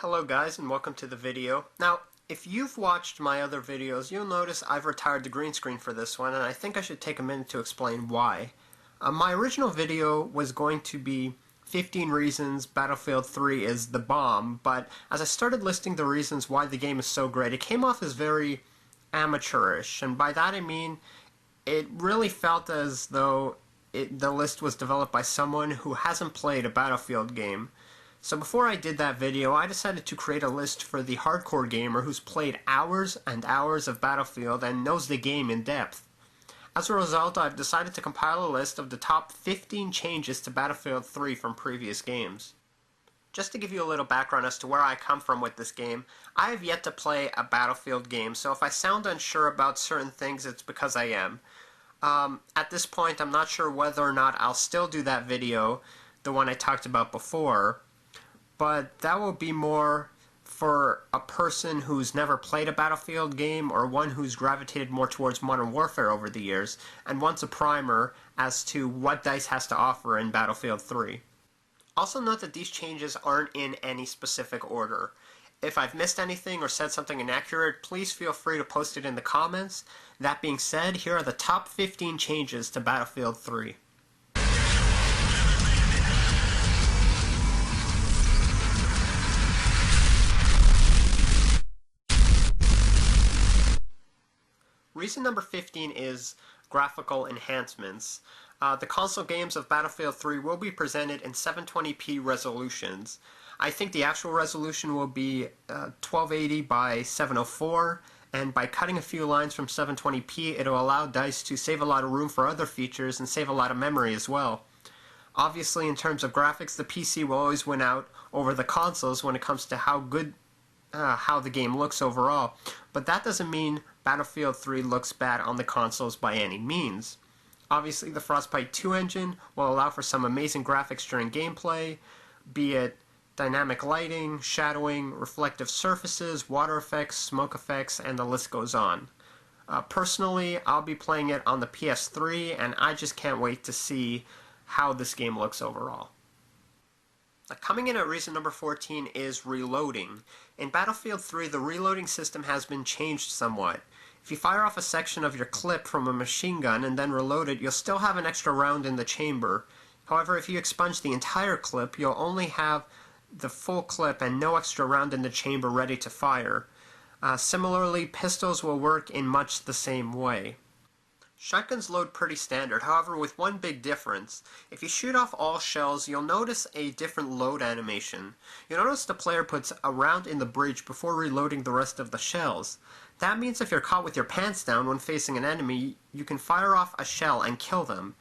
Hello guys, and welcome to the video. Now, if you've watched my other videos, you'll notice I've retired the green screen for this one, and I think I should take a minute to explain why. My original video was going to be 15 reasons Battlefield 3 is the bomb, but as I started listing the reasons why the game is so great, it came off as very amateurish, and by that I mean it really felt as though the list was developed by someone who hasn't played a Battlefield game. So before I did that video, I decided to create a list for the hardcore gamer who's played hours and hours of Battlefield and knows the game in depth. As a result, I've decided to compile a list of the top 15 changes to Battlefield 3 from previous games. Just to give you a little background as to where I come from with this game, I have yet to play a Battlefield game, so if I sound unsure about certain things, it's because I am. At this point, I'm not sure whether or not I'll still do that video, the one I talked about before, but that will be more for a person who's never played a Battlefield game or one who's gravitated more towards Modern Warfare over the years and wants a primer as to what DICE has to offer in Battlefield 3. Also note that these changes aren't in any specific order. If I've missed anything or said something inaccurate, please feel free to post it in the comments. That being said, here are the top 15 changes to Battlefield 3. Reason number 15 is graphical enhancements. The console games of Battlefield 3 will be presented in 720p resolutions. I think the actual resolution will be 1280 by 704, and by cutting a few lines from 720p, it'll allow DICE to save a lot of room for other features and save a lot of memory as well. Obviously, in terms of graphics, the PC will always win out over the consoles when it comes to how the game looks overall, but that doesn't mean Battlefield 3 looks bad on the consoles by any means. Obviously, the Frostbite 2 engine will allow for some amazing graphics during gameplay, be it dynamic lighting, shadowing, reflective surfaces, water effects, smoke effects, and the list goes on. Personally, I'll be playing it on the PS3, and I just can't wait to see how this game looks overall. Coming in at reason number 14 is reloading. In Battlefield 3, the reloading system has been changed somewhat. If you fire off a section of your clip from a machine gun and then reload it, you'll still have an extra round in the chamber. However, if you expunge the entire clip, you'll only have the full clip and no extra round in the chamber ready to fire. Similarly, pistols will work in much the same way. Shotguns load pretty standard, however with one big difference. If you shoot off all shells, you'll notice a different load animation. You'll notice the player puts a round in the breech before reloading the rest of the shells. That means if you're caught with your pants down when facing an enemy, you can fire off a shell and kill them.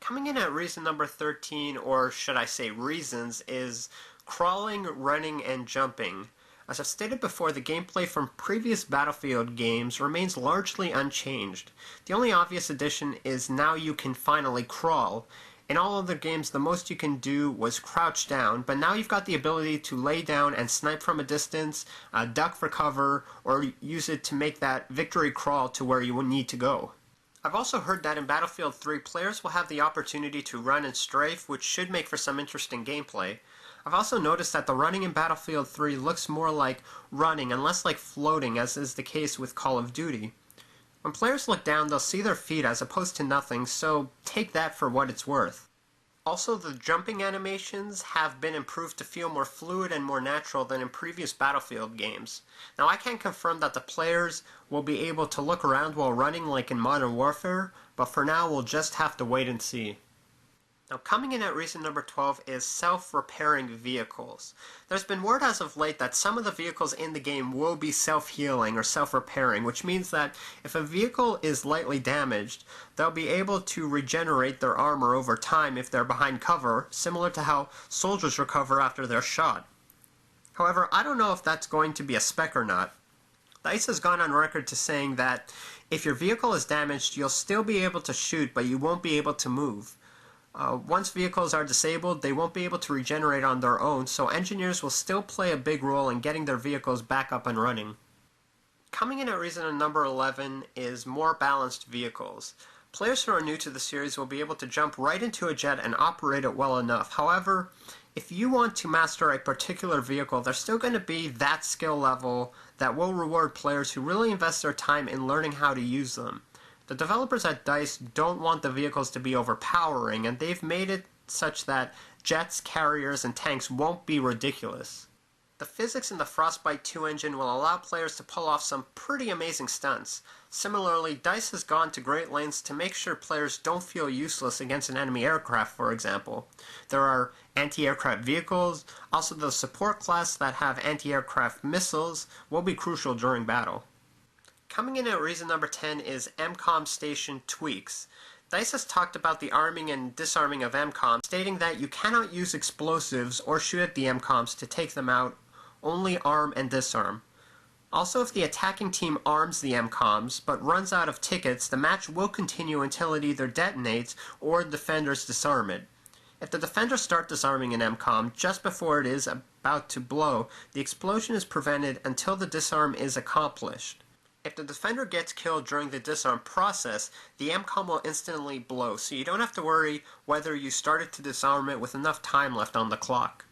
Coming in at reason number 13, or should I say reasons, is crawling, running, and jumping. As I've stated before, the gameplay from previous Battlefield games remains largely unchanged. The only obvious addition is now you can finally crawl. In all other games, the most you can do was crouch down, but now you've got the ability to lay down and snipe from a distance, duck for cover, or use it to make that victory crawl to where you need to go. I've also heard that in Battlefield 3, players will have the opportunity to run and strafe, which should make for some interesting gameplay. I've also noticed that the running in Battlefield 3 looks more like running and less like floating, as is the case with Call of Duty. When players look down, they'll see their feet as opposed to nothing, so take that for what it's worth. Also, the jumping animations have been improved to feel more fluid and more natural than in previous Battlefield games. Now, I can't confirm that the players will be able to look around while running like in Modern Warfare, but for now we'll just have to wait and see. Now, coming in at reason number 12 is self-repairing vehicles. There's been word as of late that some of the vehicles in the game will be self-healing or self-repairing, which means that if a vehicle is lightly damaged, they'll be able to regenerate their armor over time if they're behind cover, similar to how soldiers recover after they're shot. However, I don't know if that's going to be a spec or not. DICE has gone on record to saying that if your vehicle is damaged, you'll still be able to shoot, but you won't be able to move. Once vehicles are disabled, they won't be able to regenerate on their own, so engineers will still play a big role in getting their vehicles back up and running. Coming in at reason number 11 is more balanced vehicles. Players who are new to the series will be able to jump right into a jet and operate it well enough. However, If you want to master a particular vehicle, there's still going to be that skill level that will reward players who really invest their time in learning how to use them. The developers at DICE don't want the vehicles to be overpowering, and they've made it such that jets, carriers, and tanks won't be ridiculous. The physics in the Frostbite 2 engine will allow players to pull off some pretty amazing stunts. Similarly, DICE has gone to great lengths to make sure players don't feel useless against an enemy aircraft, for example. There are anti-aircraft vehicles, also the support class that have anti-aircraft missiles will be crucial during battle. Coming in at reason number 10 is MCOM station tweaks. DICE has talked about the arming and disarming of MCOMs, stating that you cannot use explosives or shoot at the MCOMs to take them out, only arm and disarm. Also, if the attacking team arms the MCOMs but runs out of tickets, the match will continue until it either detonates or defenders disarm it. If the defenders start disarming an MCOM just before it is about to blow, the explosion is prevented until the disarm is accomplished. If the defender gets killed during the disarm process, the MCOM will instantly blow, so you don't have to worry whether you started to disarm it with enough time left on the clock.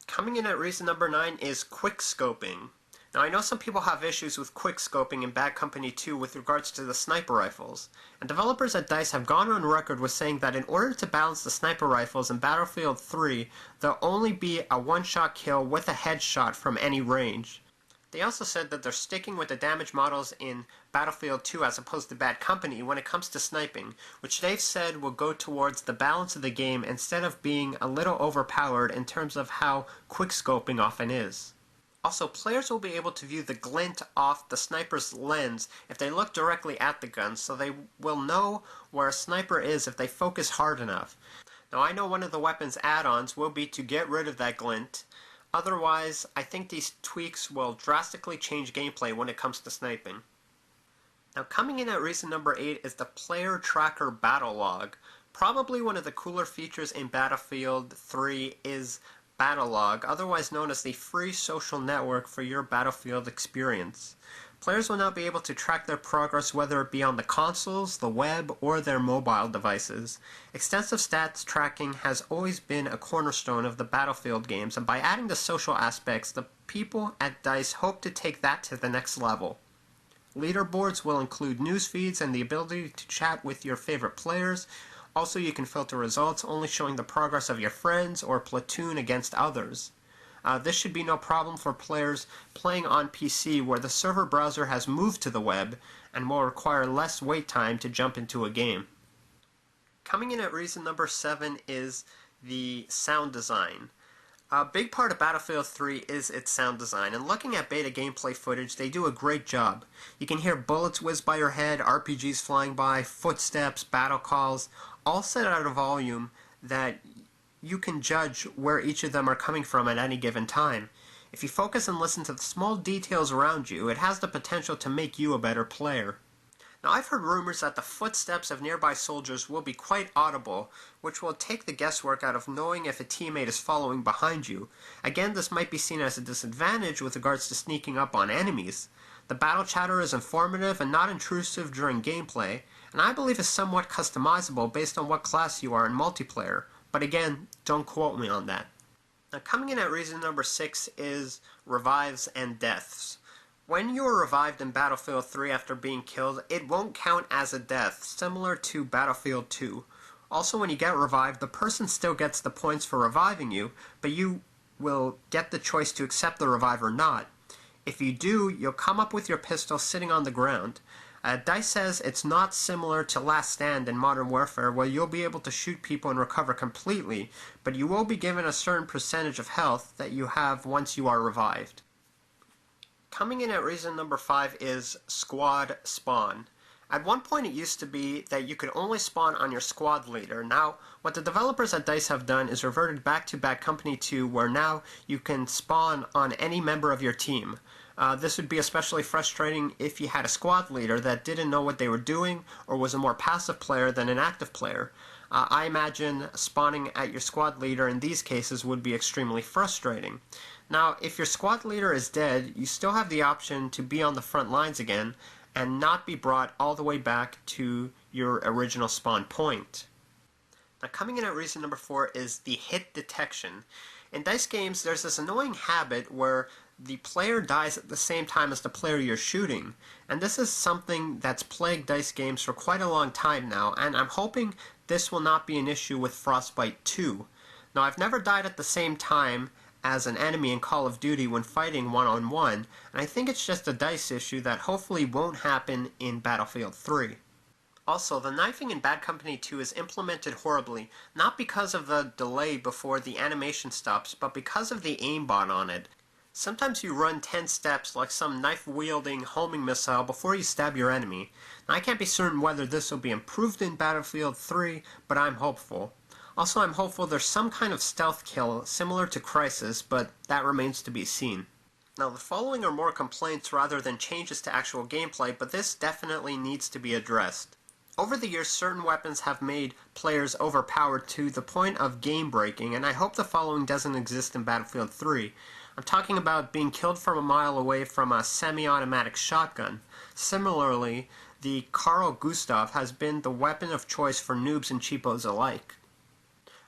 Coming in at reason number 9 is quick scoping. Now, I know some people have issues with quick scoping in Bad Company 2 with regards to the sniper rifles, and developers at DICE have gone on record with saying that in order to balance the sniper rifles in Battlefield 3, there'll only be a one-shot kill with a headshot from any range. They also said that they're sticking with the damage models in Battlefield 2 as opposed to Bad Company when it comes to sniping, which they've said will go towards the balance of the game instead of being a little overpowered in terms of how quickscoping often is. Also, players will be able to view the glint off the sniper's lens if they look directly at the gun, so they will know where a sniper is if they focus hard enough. Now, I know one of the weapon's add-ons will be to get rid of that glint. Otherwise, I think these tweaks will drastically change gameplay when it comes to sniping. Now, coming in at reason number 8 is the Player Tracker BattleLog. Probably one of the cooler features in Battlefield 3 is BattleLog, otherwise known as the free social network for your Battlefield experience. Players will now be able to track their progress whether it be on the consoles, the web, or their mobile devices. Extensive stats tracking has always been a cornerstone of the Battlefield games, and by adding the social aspects, the people at DICE hope to take that to the next level. Leaderboards will include news feeds and the ability to chat with your favorite players. Also, you can filter results only showing the progress of your friends or platoon against others. This should be no problem for players playing on PC where the server browser has moved to the web and will require less wait time to jump into a game. Coming in at reason number 7 is the sound design. A big part of Battlefield 3 is its sound design, and looking at beta gameplay footage, they do a great job. You can hear bullets whiz by your head, RPGs flying by, footsteps, battle calls, all set at a volume that you can judge where each of them are coming from at any given time. If you focus and listen to the small details around you, it has the potential to make you a better player. Now, I've heard rumors that the footsteps of nearby soldiers will be quite audible, which will take the guesswork out of knowing if a teammate is following behind you. Again, this might be seen as a disadvantage with regards to sneaking up on enemies. The battle chatter is informative and not intrusive during gameplay, and I believe is somewhat customizable based on what class you are in multiplayer. But again, don't quote me on that. Now, coming in at reason number 6 is revives and deaths. When you are revived in Battlefield 3 after being killed, it won't count as a death, similar to Battlefield 2. Also, when you get revived, the person still gets the points for reviving you, but you will get the choice to accept the revive or not. If you do, you'll come up with your pistol sitting on the ground. DICE says it's not similar to Last Stand in Modern Warfare, where you'll be able to shoot people and recover completely, but you will be given a certain percentage of health that you have once you are revived. Coming in at reason number 5 is squad spawn. At one point it used to be that you could only spawn on your squad leader. Now, what the developers at DICE have done is reverted back to Bad Company 2, where now you can spawn on any member of your team. This would be especially frustrating if you had a squad leader that didn't know what they were doing or was a more passive player than an active player. I imagine spawning at your squad leader in these cases would be extremely frustrating. Now, if your squad leader is dead, you still have the option to be on the front lines again and not be brought all the way back to your original spawn point. Now, coming in at reason number 4 is the hit detection. In dice games, there's this annoying habit where the player dies at the same time as the player you're shooting, and this is something that's plagued dice games for quite a long time now, and I'm hoping this will not be an issue with Frostbite 2. Now, I've never died at the same time as an enemy in Call of Duty when fighting one-on-one, and I think it's just a dice issue that hopefully won't happen in Battlefield 3. Also, the knifing in Bad Company 2 is implemented horribly, not because of the delay before the animation stops, but because of the aimbot on it. Sometimes you run 10 steps like some knife-wielding homing missile before you stab your enemy. Now, I can't be certain whether this will be improved in Battlefield 3, but I'm hopeful. Also, I'm hopeful there's some kind of stealth kill similar to Crisis, but that remains to be seen. Now, the following are more complaints rather than changes to actual gameplay, but this definitely needs to be addressed. Over the years, certain weapons have made players overpowered to the point of game-breaking, and I hope the following doesn't exist in Battlefield 3. I'm talking about being killed from a mile away from a semi-automatic shotgun. Similarly, the Carl Gustav has been the weapon of choice for noobs and cheapos alike.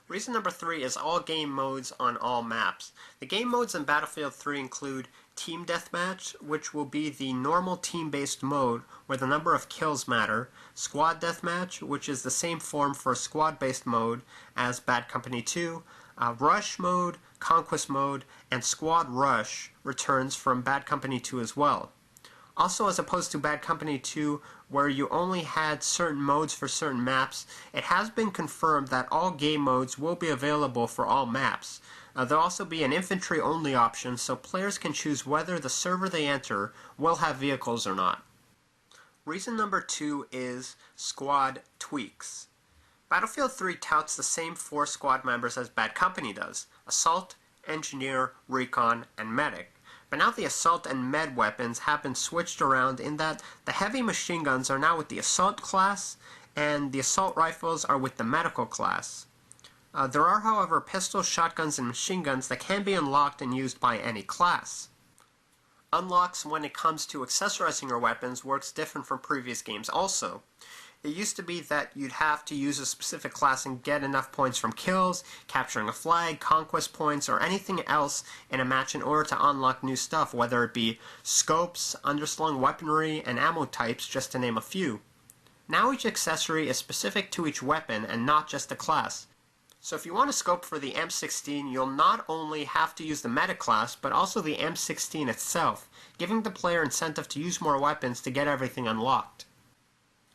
Reason number 3 is all game modes on all maps. The game modes in Battlefield 3 include Team Deathmatch, which will be the normal team-based mode where the number of kills matter, Squad Deathmatch, which is the same form for squad-based mode as Bad Company 2, Rush mode, Conquest mode, and Squad Rush returns from Bad Company 2 as well. Also, as opposed to Bad Company 2, where you only had certain modes for certain maps, it has been confirmed that all game modes will be available for all maps. There'll also be an infantry-only option, so players can choose whether the server they enter will have vehicles or not. Reason number 2 is squad tweaks. Battlefield 3 touts the same 4 squad members as Bad Company does: Assault, Engineer, Recon, and Medic. But now the Assault and Med weapons have been switched around in that the heavy machine guns are now with the Assault class, and the Assault rifles are with the Medical class. There are, however, pistols, shotguns, and machine guns that can be unlocked and used by any class. Unlocks when it comes to accessorizing your weapons works different from previous games also. It used to be that you'd have to use a specific class and get enough points from kills, capturing a flag, conquest points, or anything else in a match in order to unlock new stuff, whether it be scopes, underslung weaponry, and ammo types, just to name a few. Now each accessory is specific to each weapon and not just a class. So if you want a scope for the M16, you'll not only have to use the Medic class, but also the M16 itself, giving the player incentive to use more weapons to get everything unlocked.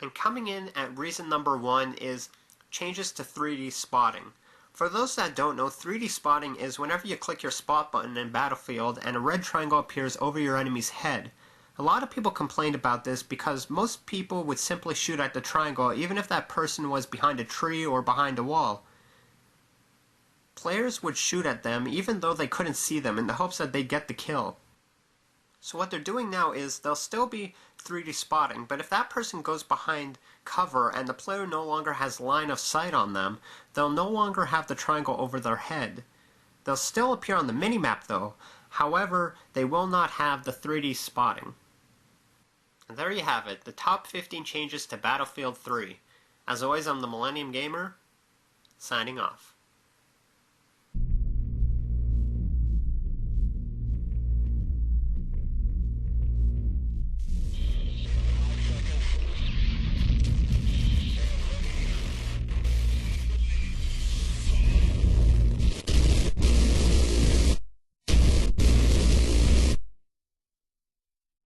And coming in at reason number 1 is changes to 3D spotting. For those that don't know, 3D spotting is whenever you click your spot button in Battlefield and a red triangle appears over your enemy's head. A lot of people complained about this because most people would simply shoot at the triangle even if that person was behind a tree or behind a wall. Players would shoot at them even though they couldn't see them in the hopes that they'd get the kill. So what they're doing now is they'll still be 3D spotting, but if that person goes behind cover and the player no longer has line of sight on them, they'll no longer have the triangle over their head. They'll still appear on the minimap though, however, they will not have the 3D spotting. And there you have it, the top 15 changes to Battlefield 3. As always, I'm the Millennium Gamer, signing off.